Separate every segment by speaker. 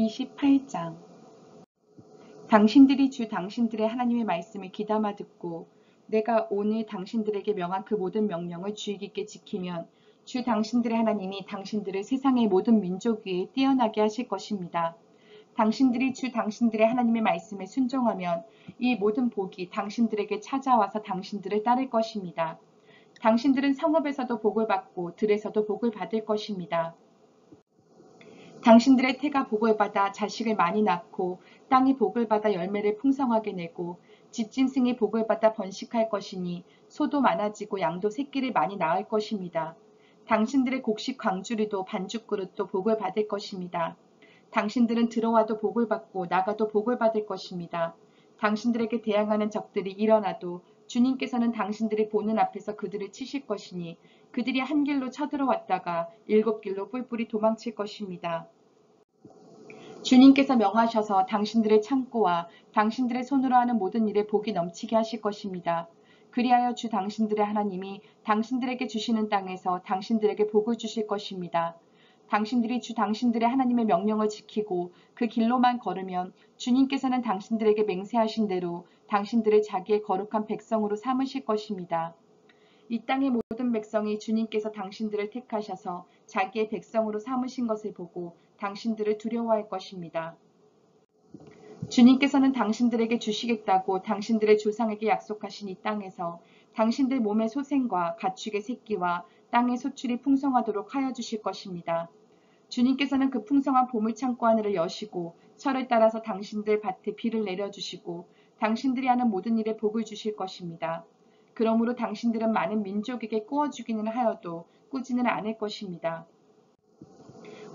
Speaker 1: 28장 당신들이 주 당신들의 하나님의 말씀을 귀담아 듣고 내가 오늘 당신들에게 명한 그 모든 명령을 주의 깊게 지키면 주 당신들의 하나님이 당신들을 세상의 모든 민족 위에 뛰어나게 하실 것입니다. 당신들이 주 당신들의 하나님의 말씀에 순종하면 이 모든 복이 당신들에게 찾아와서 당신들을 따를 것입니다. 당신들은 성읍에서도 복을 받고 들에서도 복을 받을 것입니다. 당신들의 태가 복을 받아 자식을 많이 낳고 땅이 복을 받아 열매를 풍성하게 내고 집짐승이 복을 받아 번식할 것이니 소도 많아지고 양도 새끼를 많이 낳을 것입니다. 당신들의 곡식 광주리도 반죽그릇도 복을 받을 것입니다. 당신들은 들어와도 복을 받고 나가도 복을 받을 것입니다. 당신들에게 대항하는 적들이 일어나도 주님께서는 당신들이 보는 앞에서 그들을 치실 것이니 그들이 한 길로 쳐들어왔다가 7길로 뿔뿔이 도망칠 것입니다. 주님께서 명하셔서 당신들의 창고와 당신들의 손으로 하는 모든 일에 복이 넘치게 하실 것입니다. 그리하여 주 당신들의 하나님이 당신들에게 주시는 땅에서 당신들에게 복을 주실 것입니다. 당신들이 주 당신들의 하나님의 명령을 지키고 그 길로만 걸으면 주님께서는 당신들에게 맹세하신 대로 당신들을 자기의 거룩한 백성으로 삼으실 것입니다. 이 땅의 모든 백성이 주님께서 당신들을 택하셔서 자기의 백성으로 삼으신 것을 보고 당신들을 두려워할 것입니다. 주님께서는 당신들에게 주시겠다고 당신들의 조상에게 약속하신 이 땅에서 당신들 몸의 소생과 가축의 새끼와 땅의 소출이 풍성하도록 하여 주실 것입니다. 주님께서는 그 풍성한 보물창고 하늘을 여시고 철을 따라서 당신들 밭에 비를 내려주시고 당신들이 하는 모든 일에 복을 주실 것입니다. 그러므로 당신들은 많은 민족에게 꾸어주기는 하여도 꾸지는 않을 것입니다.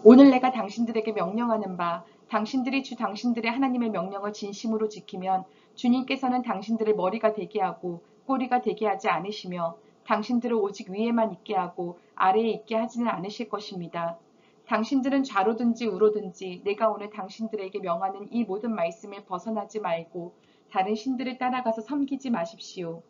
Speaker 1: 오늘 내가 당신들에게 명령하는 바 당신들이 주 당신들의 하나님의 명령을 진심으로 지키면 주님께서는 당신들의 머리가 되게 하고 꼬리가 되게 하지 않으시며 당신들을 오직 위에만 있게 하고 아래에 있게 하지는 않으실 것입니다. 당신들은 좌로든지 우로든지 내가 오늘 당신들에게 명하는 이 모든 말씀을 벗어나지 말고 다른 신들을 따라가서 섬기지 마십시오.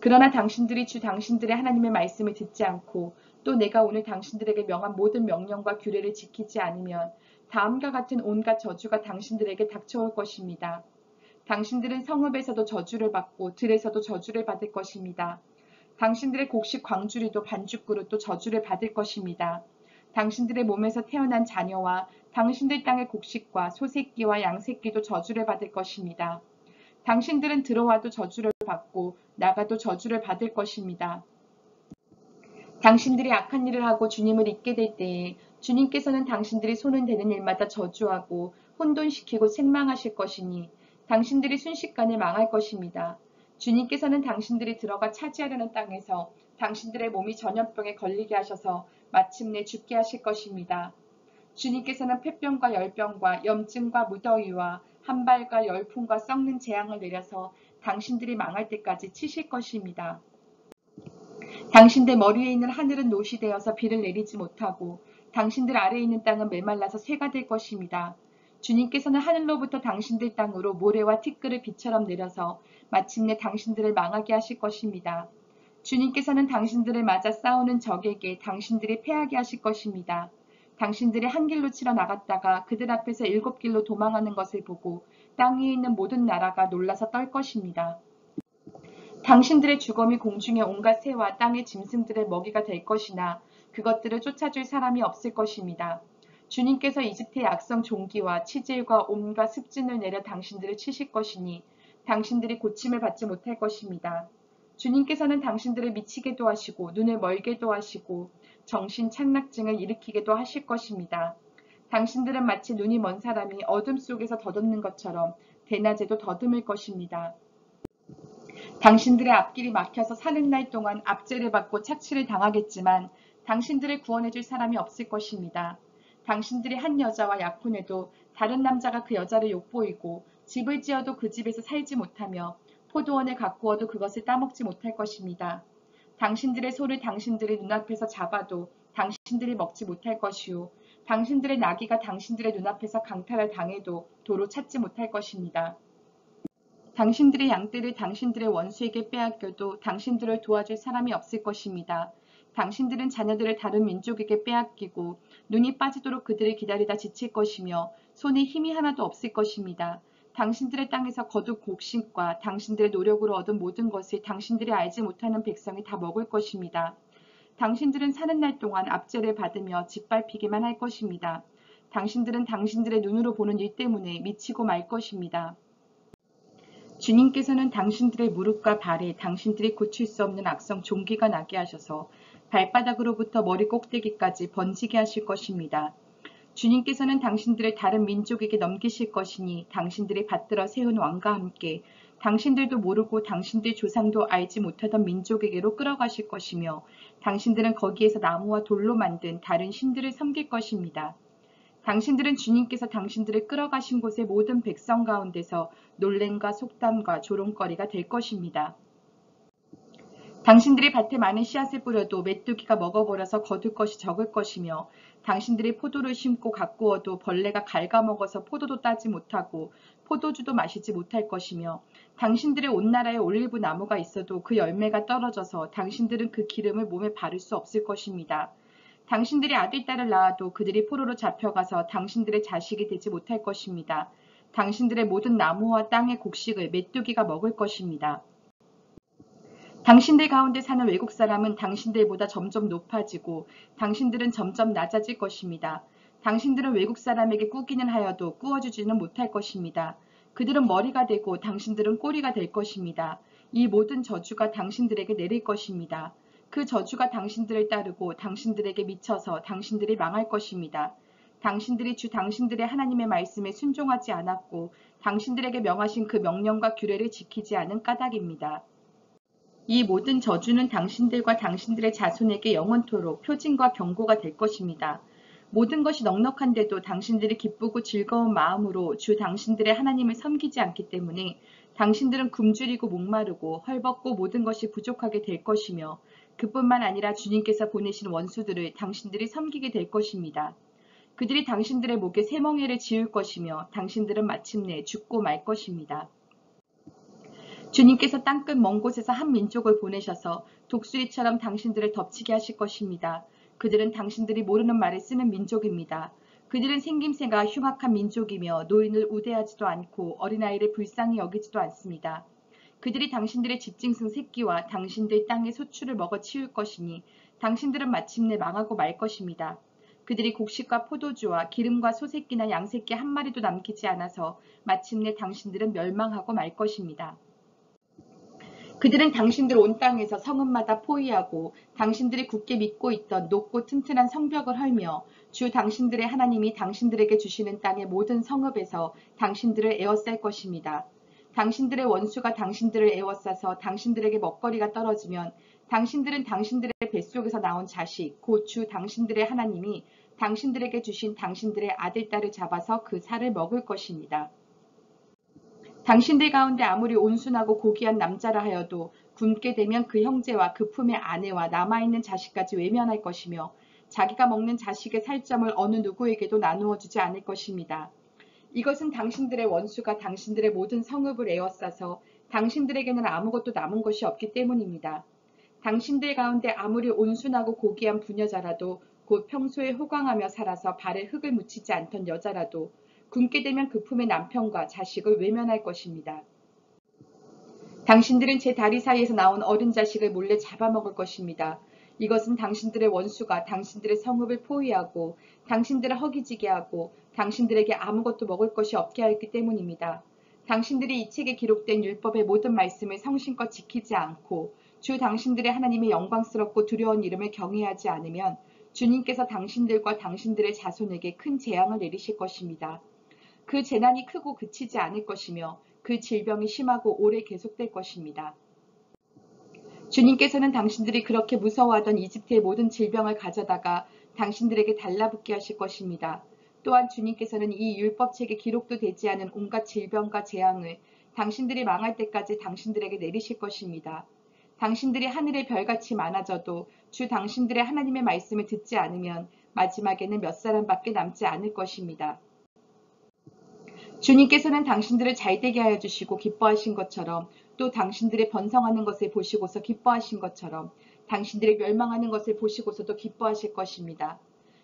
Speaker 1: 그러나 당신들이 주 당신들의 하나님의 말씀을 듣지 않고 또 내가 오늘 당신들에게 명한 모든 명령과 규례를 지키지 않으면 다음과 같은 온갖 저주가 당신들에게 닥쳐올 것입니다. 당신들은 성읍에서도 저주를 받고 들에서도 저주를 받을 것입니다. 당신들의 곡식 광주리도 반죽그릇도 저주를 받을 것입니다. 당신들의 몸에서 태어난 자녀와 당신들 땅의 곡식과 소새끼와 양새끼도 저주를 받을 것입니다. 당신들은 들어와도 저주를 받고 나가도 저주를 받을 것입니다. 당신들이 악한 일을 하고 주님을 잊게 될 때에 주님께서는 당신들이 손은 대는 일마다 저주하고 혼돈시키고 책망하실 것이니 당신들이 순식간에 망할 것입니다. 주님께서는 당신들이 들어가 차지하려는 땅에서 당신들의 몸이 전염병에 걸리게 하셔서 마침내 죽게 하실 것입니다. 주님께서는 폐병과 열병과 염증과 무더위와 한발과 열풍과 썩는 재앙을 내려서 당신들이 망할 때까지 치실 것입니다. 당신들 머리에 있는 하늘은 노시 되어서 비를 내리지 못하고 당신들 아래에 있는 땅은 메말라서 쇠가 될 것입니다. 주님께서는 하늘로부터 당신들 땅으로 모래와 티끌을 비처럼 내려서 마침내 당신들을 망하게 하실 것입니다. 주님께서는 당신들을 맞아 싸우는 적에게 당신들이 패하게 하실 것입니다. 당신들이 한 길로 치러 나갔다가 그들 앞에서 7길로 도망하는 것을 보고 땅 위에 있는 모든 나라가 놀라서 떨 것입니다. 당신들의 주검이 공중의 온갖 새와 땅의 짐승들의 먹이가 될 것이나 그것들을 쫓아줄 사람이 없을 것입니다. 주님께서 이집트의 악성 종기와 치질과 온갖 습진을 내려 당신들을 치실 것이니 당신들이 고침을 받지 못할 것입니다. 주님께서는 당신들을 미치게도 하시고 눈을 멀게도 하시고 정신 착락증을 일으키게도 하실 것입니다. 당신들은 마치 눈이 먼 사람이 어둠 속에서 더듬는 것처럼 대낮에도 더듬을 것입니다. 당신들의 앞길이 막혀서 사는 날 동안 압제를 받고 착취를 당하겠지만 당신들을 구원해줄 사람이 없을 것입니다. 당신들이 한 여자와 약혼해도 다른 남자가 그 여자를 욕보이고 집을 지어도 그 집에서 살지 못하며 포도원을 가꾸어도 그것을 따먹지 못할 것입니다. 당신들의 소를 당신들의 눈앞에서 잡아도 당신들이 먹지 못할 것이요 당신들의 나귀가 당신들의 눈앞에서 강탈을 당해도 도로 찾지 못할 것입니다. 당신들의 양떼를 당신들의 원수에게 빼앗겨도 당신들을 도와줄 사람이 없을 것입니다. 당신들은 자녀들을 다른 민족에게 빼앗기고 눈이 빠지도록 그들을 기다리다 지칠 것이며 손에 힘이 하나도 없을 것입니다. 당신들의 땅에서 거둔 곡식과 당신들의 노력으로 얻은 모든 것을 당신들이 알지 못하는 백성이 다 먹을 것입니다. 당신들은 사는 날 동안 압제를 받으며 짓밟히기만 할 것입니다. 당신들은 당신들의 눈으로 보는 일 때문에 미치고 말 것입니다. 주님께서는 당신들의 무릎과 발에 당신들이 고칠 수 없는 악성 종기가 나게 하셔서 발바닥으로부터 머리 꼭대기까지 번지게 하실 것입니다. 주님께서는 당신들을 다른 민족에게 넘기실 것이니 당신들이 받들어 세운 왕과 함께 당신들도 모르고 당신들 조상도 알지 못하던 민족에게로 끌어가실 것이며 당신들은 거기에서 나무와 돌로 만든 다른 신들을 섬길 것입니다. 당신들은 주님께서 당신들을 끌어가신 곳의 모든 백성 가운데서 놀램과 속담과 조롱거리가 될 것입니다. 당신들이 밭에 많은 씨앗을 뿌려도 메뚜기가 먹어버려서 거둘 것이 적을 것이며 당신들이 포도를 심고 가꾸어도 벌레가 갉아먹어서 포도도 따지 못하고 포도주도 마시지 못할 것이며 당신들의 온 나라에 올리브 나무가 있어도 그 열매가 떨어져서 당신들은 그 기름을 몸에 바를 수 없을 것입니다. 당신들이 아들, 딸을 낳아도 그들이 포로로 잡혀가서 당신들의 자식이 되지 못할 것입니다. 당신들의 모든 나무와 땅의 곡식을 메뚜기가 먹을 것입니다. 당신들 가운데 사는 외국 사람은 당신들보다 점점 높아지고 당신들은 점점 낮아질 것입니다. 당신들은 외국 사람에게 꾸기는 하여도 꾸어주지는 못할 것입니다. 그들은 머리가 되고 당신들은 꼬리가 될 것입니다. 이 모든 저주가 당신들에게 내릴 것입니다. 그 저주가 당신들을 따르고 당신들에게 미쳐서 당신들이 망할 것입니다. 당신들이 주 당신들의 하나님의 말씀에 순종하지 않았고 당신들에게 명하신 그 명령과 규례를 지키지 않은 까닭입니다. 이 모든 저주는 당신들과 당신들의 자손에게 영원토록 표징과 경고가 될 것입니다. 모든 것이 넉넉한데도 당신들이 기쁘고 즐거운 마음으로 주 당신들의 하나님을 섬기지 않기 때문에 당신들은 굶주리고 목마르고 헐벗고 모든 것이 부족하게 될 것이며 그뿐만 아니라 주님께서 보내신 원수들을 당신들이 섬기게 될 것입니다. 그들이 당신들의 목에 새멍에를 지을 것이며 당신들은 마침내 죽고 말 것입니다. 주님께서 땅끝 먼 곳에서 한 민족을 보내셔서 독수리처럼 당신들을 덮치게 하실 것입니다. 그들은 당신들이 모르는 말을 쓰는 민족입니다. 그들은 생김새가 흉악한 민족이며 노인을 우대하지도 않고 어린아이를 불쌍히 여기지도 않습니다. 그들이 당신들의 집짐승 새끼와 당신들 땅의 소출을 먹어 치울 것이니 당신들은 마침내 망하고 말 것입니다. 그들이 곡식과 포도주와 기름과 소새끼나 양새끼 한 마리도 남기지 않아서 마침내 당신들은 멸망하고 말 것입니다. 그들은 당신들 온 땅에서 성읍마다 포위하고 당신들이 굳게 믿고 있던 높고 튼튼한 성벽을 헐며 주 당신들의 하나님이 당신들에게 주시는 땅의 모든 성읍에서 당신들을 에워쌀 것입니다. 당신들의 원수가 당신들을 에워싸서 당신들에게 먹거리가 떨어지면 당신들은 당신들의 뱃속에서 나온 자식 곧 주 당신들의 하나님이 당신들에게 주신 당신들의 아들, 딸을 잡아서 그 살을 먹을 것입니다. 당신들 가운데 아무리 온순하고 고귀한 남자라 하여도 굶게 되면 그 형제와 그 품의 아내와 남아있는 자식까지 외면할 것이며 자기가 먹는 자식의 살점을 어느 누구에게도 나누어 주지 않을 것입니다. 이것은 당신들의 원수가 당신들의 모든 성읍을 에워싸서 당신들에게는 아무것도 남은 것이 없기 때문입니다. 당신들 가운데 아무리 온순하고 고귀한 부녀자라도 곧 평소에 호강하며 살아서 발에 흙을 묻히지 않던 여자라도 굶게 되면 그 품의 남편과 자식을 외면할 것입니다. 당신들은 제 다리 사이에서 나온 어린 자식을 몰래 잡아먹을 것입니다. 이것은 당신들의 원수가 당신들의 성읍을 포위하고 당신들을 허기지게 하고 당신들에게 아무것도 먹을 것이 없게 하였기 때문입니다. 당신들이 이 책에 기록된 율법의 모든 말씀을 성심껏 지키지 않고 주 당신들의 하나님의 영광스럽고 두려운 이름을 경외하지 않으면 주님께서 당신들과 당신들의 자손에게 큰 재앙을 내리실 것입니다. 그 재난이 크고 그치지 않을 것이며 그 질병이 심하고 오래 계속될 것입니다. 주님께서는 당신들이 그렇게 무서워하던 이집트의 모든 질병을 가져다가 당신들에게 달라붙게 하실 것입니다. 또한 주님께서는 이 율법책에 기록도 되지 않은 온갖 질병과 재앙을 당신들이 망할 때까지 당신들에게 내리실 것입니다. 당신들이 하늘의 별같이 많아져도 주 당신들의 하나님의 말씀을 듣지 않으면 마지막에는 몇 사람밖에 남지 않을 것입니다. 주님께서는 당신들을 잘되게 하여 주시고 기뻐하신 것처럼 또 당신들의 번성하는 것을 보시고서 기뻐하신 것처럼 당신들이 멸망하는 것을 보시고서도 기뻐하실 것입니다.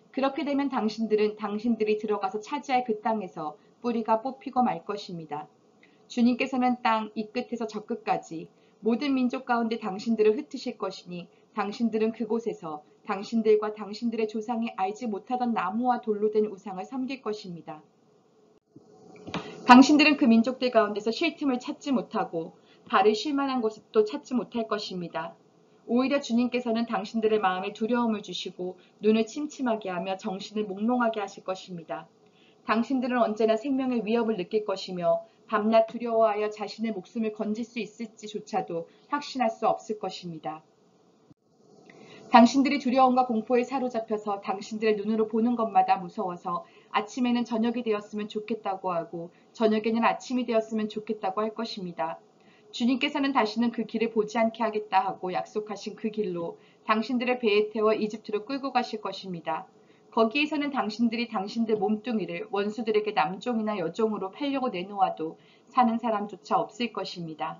Speaker 1: 그렇게 되면 당신들은 당신들이 들어가서 차지할 그 땅에서 뿌리가 뽑히고 말 것입니다. 주님께서는 땅 이 끝에서 저 끝까지 모든 민족 가운데 당신들을 흩으실 것이니 당신들은 그곳에서 당신들과 당신들의 조상이 알지 못하던 나무와 돌로 된 우상을 섬길 것입니다. 당신들은 그 민족들 가운데서 쉴 틈을 찾지 못하고 발을 쉴 만한 곳도 찾지 못할 것입니다. 오히려 주님께서는 당신들의 마음에 두려움을 주시고 눈을 침침하게 하며 정신을 몽롱하게 하실 것입니다. 당신들은 언제나 생명의 위협을 느낄 것이며 밤낮 두려워하여 자신의 목숨을 건질 수 있을지조차도 확신할 수 없을 것입니다. 당신들이 두려움과 공포에 사로잡혀서 당신들의 눈으로 보는 것마다 무서워서 아침에는 저녁이 되었으면 좋겠다고 하고 저녁에는 아침이 되었으면 좋겠다고 할 것입니다. 주님께서는 다시는 그 길을 보지 않게 하겠다 하고 약속하신 그 길로 당신들을 배에 태워 이집트로 끌고 가실 것입니다. 거기에서는 당신들이 당신들 몸뚱이를 원수들에게 남종이나 여종으로 팔려고 내놓아도 사는 사람조차 없을 것입니다.